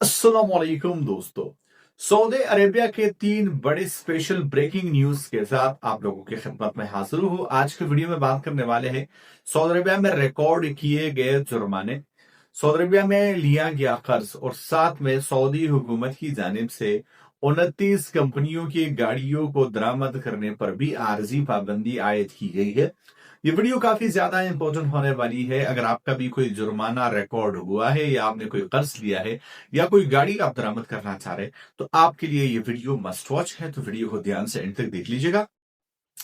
अस्सलाम वालेकुम दोस्तों। सऊदी अरेबिया के 3 बड़े स्पेशल ब्रेकिंग न्यूज के साथ आप लोगों की खिदमत में हाजिर हूँ। आज के वीडियो में बात करने वाले हैं सऊदी अरेबिया में रिकॉर्ड किए गए जुर्माने, सऊदी अरेबिया में लिया गया कर्ज और साथ में सऊदी हुकूमत की जानिब से 29 कंपनियों की गाड़ियों को दरामद करने पर भी आर्जी पाबंदी आयद की गई है। ये वीडियो काफी ज्यादा इंपॉर्टेंट होने वाली है। अगर आपका भी कोई जुर्माना रिकॉर्ड हुआ है या आपने कोई कर्ज लिया है या कोई गाड़ी आप बरामद करना चाह रहे हैं तो आपके लिए ये वीडियो मस्ट वॉच है, तो वीडियो को ध्यान से एंड तक देख लीजिएगा।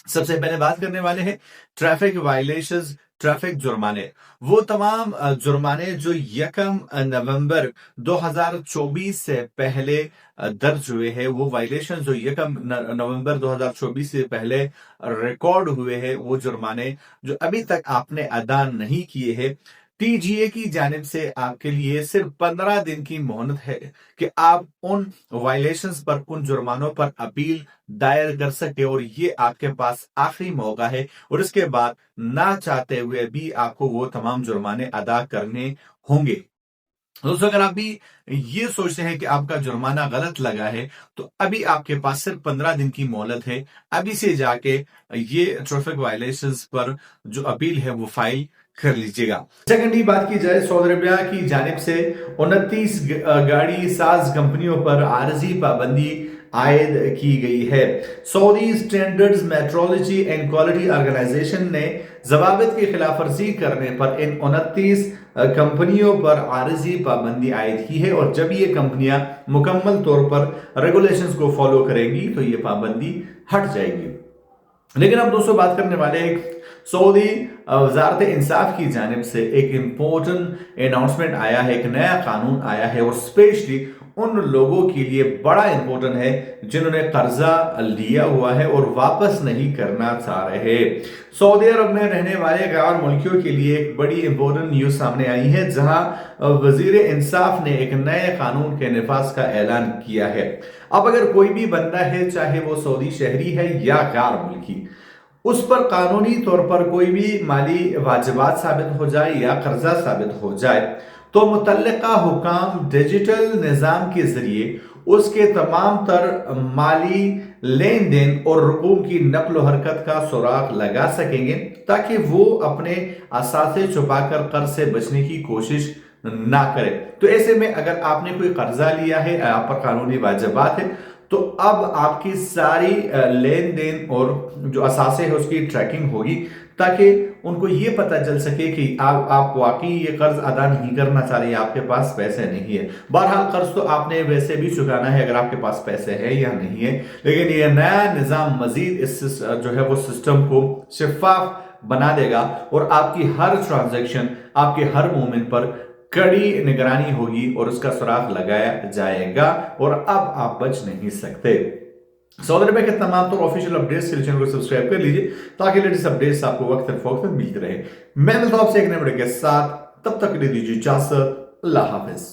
सबसे पहले बात करने वाले हैं ट्रैफिक वायलेशंस, ट्रैफिक जुर्माने। वो तमाम जुर्माने जो 1 नवंबर 2024 से पहले दर्ज हुए हैं, वो वायलेशन जो 1 नवंबर 2024 से पहले रिकॉर्ड हुए हैं, वो जुर्माने जो अभी तक आपने अदा नहीं किए हैं, टीजीए की जानिब से आपके लिए सिर्फ 15 दिन की मोहलत है कि आप उन वायलेशंस पर, उन जुर्मानों पर अपील दायर कर सकते और ये आपके पास आखिरी मौका है। और इसके बाद ना चाहते हुए भी आपको वो तमाम जुर्माने अदा करने होंगे। दोस्तों, अगर आप भी ये सोचते हैं कि आपका जुर्माना गलत लगा है तो अभी आपके पास सिर्फ 15 दिन की मोहलत है। अभी से जाके ये ट्रैफिक वायलेशंस पर जो अपील है वो फाइल कर लीजिएगा। सेकेंडली बात की जाए सऊदी अरेबिया की जानिब से 29 गाड़ी साज कंपनियों पर आरजी पाबंदी आयद की गई है। Saudi standards metrology and quality organisation ने जवाबित की खिलाफ वर्जी करने पर इन 29 कंपनियों पर आरजी पाबंदी आयद की है और जब ये कंपनियां मुकम्मल तौर पर रेगुलेशंस को फॉलो करेंगी तो ये पाबंदी हट जाएगी। लेकिन अब दोस्तों बात करने वाले हैं सऊदी वजारत इंसाफ की जानिब से एक इम्पोर्टेंट अनाउंसमेंट आया है, एक नया कानून आया है और स्पेशली उन लोगों के लिए बड़ा इंपॉर्टेंट है जिन्होंने कर्जा लिया हुआ है और वापस नहीं करना चाह रहे। सऊदी अरब में रहने वाले गैर मुल्कियों के लिए एक बड़ी इंपॉर्टेंट न्यूज सामने आई है, जहां वजीर इंसाफ ने एक नए कानून के निफाज का ऐलान किया है। अब अगर कोई भी बंदा है, चाहे वो सऊदी शहरी है या गैर मुल्की, उस पर कानूनी तौर पर कोई भी माली वाजिबात साबित हो जाए या कर्जा साबित हो जाए तो मुतल्लिका हुकाम डिजिटल निज़ाम के जरिए उसके तमाम तर माली लेन देन और रकूम की नकल हरकत का सुराग लगा सकेंगे ताकि वो अपने असासे छुपाकर कर्ज से बचने की कोशिश ना करे। तो ऐसे में अगर आपने कोई कर्जा लिया है, आप पर कानूनी वाजिबात है, तो अब आपकी सारी लेन देन और जो असासे है उसकी ट्रैकिंग होगी ताकि उनको ये पता चल सके कि आप वाकई ये कर्ज अदा नहीं करना चाह रहे हैं, आपके पास पैसे नहीं है। बहरहाल कर्ज तो आपने वैसे भी चुकाना है अगर आपके पास पैसे है या नहीं है, लेकिन ये नया निज़ाम मजीद इस जो है वो सिस्टम को शफाफ बना देगा और आपकी हर ट्रांजैक्शन, आपके हर मूवमेंट पर कड़ी निगरानी होगी और उसका सुराग लगाया जाएगा और अब आप बच नहीं सकते। सऊदी अरब के तमाम तो ऑफिशियल अपडेट्स के लिए चैनल को सब्सक्राइब कर लीजिए ताकि लेटेस्ट अपडेट्स आपको वक्त फौक्त में मिलते रहे। मैं मिलता हूं आपसे एक नए वीडियो के साथ, तब तक के लिए दीजिए इजाजत। अल्लाह हाफिज।